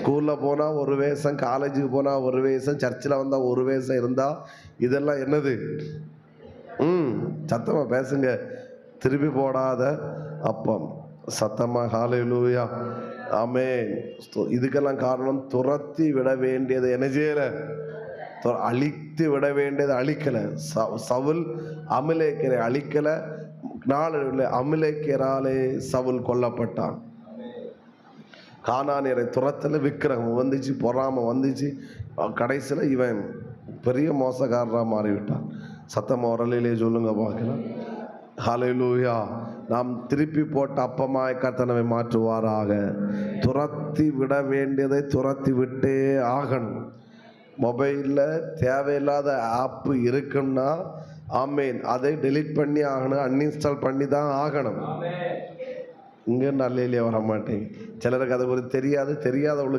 ஸ்கூலில் போனால் ஒரு வேஷம், காலேஜுக்கு போனால் ஒரு வேஷம், சர்ச்சில் வந்தால் ஒரு வேஷம் இருந்தால் இதெல்லாம் என்னது? சத்தமாக பேசுங்க. திருப்பி போடாத அப்பம். சத்தமாக ஹல்லேலூயா, ஆமென். இதுக்கெல்லாம் காரணம் துரத்தி விட வேண்டியது என்ன செய்யல? அழித்து விட வேண்டியது அழிக்கல. சவுல் அமலேக்கியரை அழிக்கல. நாளடைவில் அமலேக்கியராலே சவுல் கொல்லப்பட்டான். கானானியரை துரத்தல, விக்கிரகம் வந்துச்சு, பொறாம வந்துச்சு. கடைசியில் இவன் பெரிய மோசக்காரராக மாறிவிட்டான். சத்தம் உரலிலே சொல்லுங்க பார்க்கலாம். ஹல்லேலூயா. நாம் திருப்பி போட்ட அப்பமாய் கர்த்தர் மாற்றுவாராக. துரத்தி விட வேண்டியதை துரத்தி விட்டே ஆகணும். மொபைலில் தேவையில்லாத ஆப்பு இருக்குன்னா ஆமேன், அதை டெலீட் பண்ணி ஆகணும், அன்இன்ஸ்டால் பண்ணி தான் ஆகணும். இங்கே நல்ல வர மாட்டேங்க. சிலருக்கு அதை ஒரு தெரியாதவங்களுக்கு